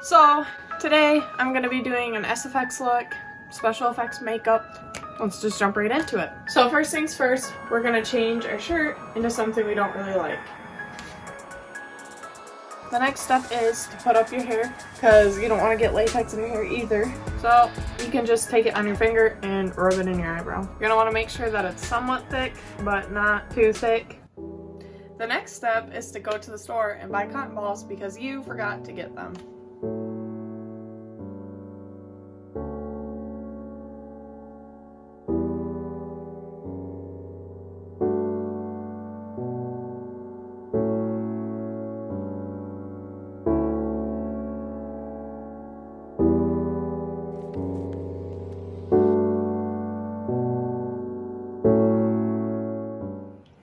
So today I'm going to be doing an SFX look, special effects makeup. Let's just jump right into it. So first things first, we're going to change our shirt into something we don't really like. The next step is to put up your hair, because you don't want to get latex in your hair either. So you can just take it on your finger and rub it in your eyebrow. You're going to want to make sure that it's somewhat thick, but not too thick. The next step is to go to the store and buy cotton balls because you forgot to get them.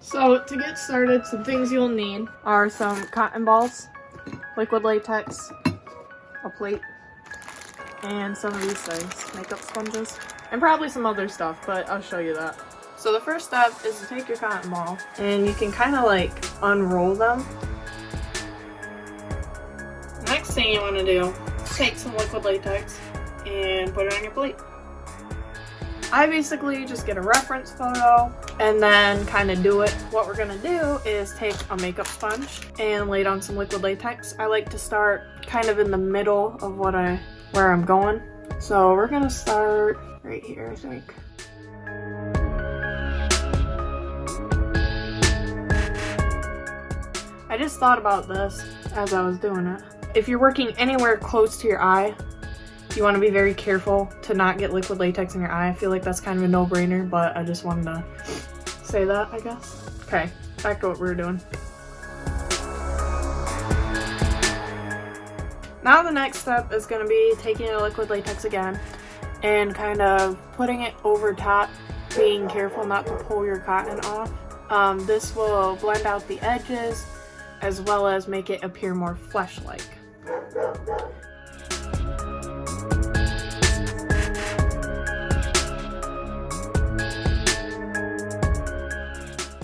So to get started, some things you'll need are some cotton balls, liquid latex, a plate, and some of these things, makeup sponges, and probably some other stuff, but I'll show you that. So the first step is to take your cotton ball, and you can kind of like unroll them. Next thing you want to do is take some liquid latex and put it on your plate. I basically just get a reference photo and then kind of do it. What we're gonna do is take a makeup sponge and lay down some liquid latex. I like to start kind of in the middle of where I'm going. So we're gonna start right here, I think. I just thought about this as I was doing it. If you're working anywhere close to your eye, you want to be very careful to not get liquid latex in your eye. I feel like that's kind of a no-brainer, but I just wanted to say that, I guess. Okay, back to what we were doing. Now the next step is going to be taking the liquid latex again and kind of putting it over top, being careful not to pull your cotton off. This will blend out the edges as well as make it appear more flesh-like.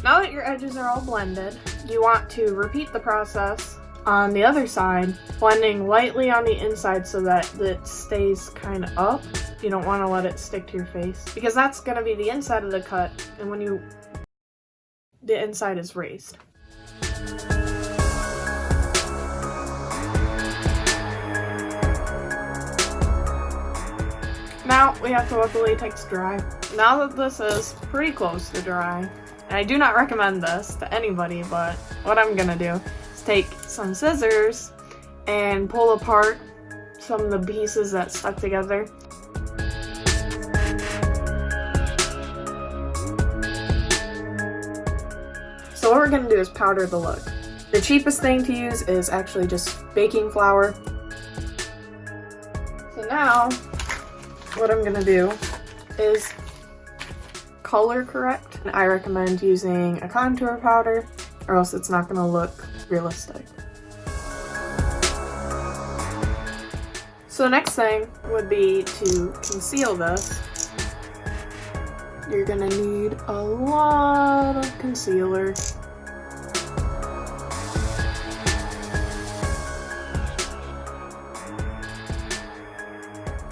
Now that your edges are all blended, you want to repeat the process on the other side, blending lightly on the inside so that it stays kind of up. You don't want to let it stick to your face because that's going to be the inside of the cut, and the inside is raised. Now we have to let the latex dry. Now that this is pretty close to dry, and I do not recommend this to anybody, but what I'm gonna do is take some scissors and pull apart some of the pieces that stuck together. So what we're gonna do is powder the look. The cheapest thing to use is actually just baking flour. So now, what I'm gonna do is color correct. I recommend using a contour powder or else it's not gonna look realistic. So the next thing would be to conceal this. You're gonna need a lot of concealer.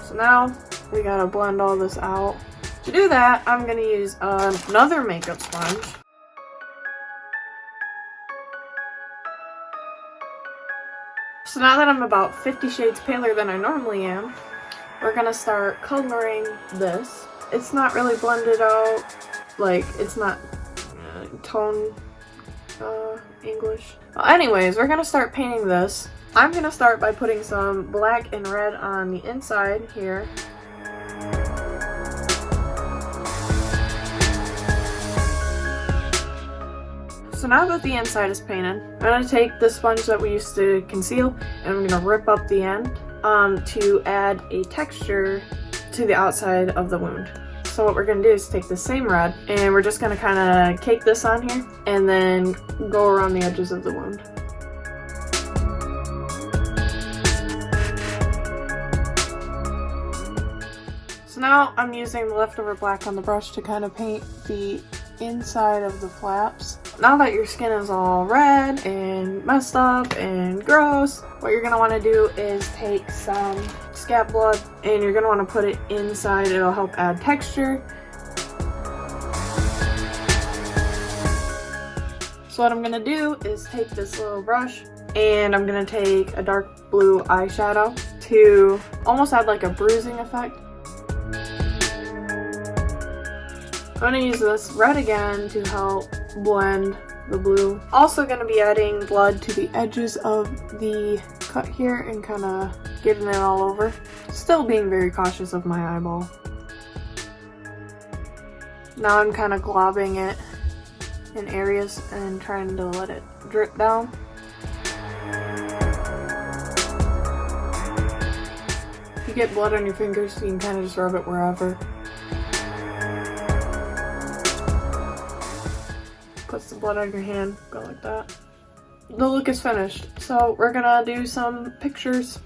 So now we gotta blend all this out. To do that, I'm gonna use another makeup sponge. So now that I'm about 50 shades paler than I normally am, we're gonna start coloring this. It's not really blended out, like it's not tone English. Well, anyways, we're gonna start painting this. I'm gonna start by putting some black and red on the inside here. So now that the inside is painted, I'm going to take the sponge that we used to conceal and I'm going to rip up the end to add a texture to the outside of the wound. So what we're going to do is take the same red and we're just going to kind of cake this on here and then go around the edges of the wound. So now I'm using the leftover black on the brush to kind of paint the inside of the flaps Now that your skin is all red and messed up and gross, what you're gonna wanna do is take some scab blood and you're gonna wanna put it inside. It'll help add texture. So what I'm gonna do is take this little brush and I'm gonna take a dark blue eyeshadow to almost add like a bruising effect. I'm gonna use this red again to help blend the blue. Also gonna be adding blood to the edges of the cut here and kind of getting it all over. Still being very cautious of my eyeball. Now I'm kind of globbing it in areas and trying to let it drip down. If you get blood on your fingers, you can kind of just rub it wherever. Put some blood on your hand, go like that. The look is finished, so we're gonna do some pictures.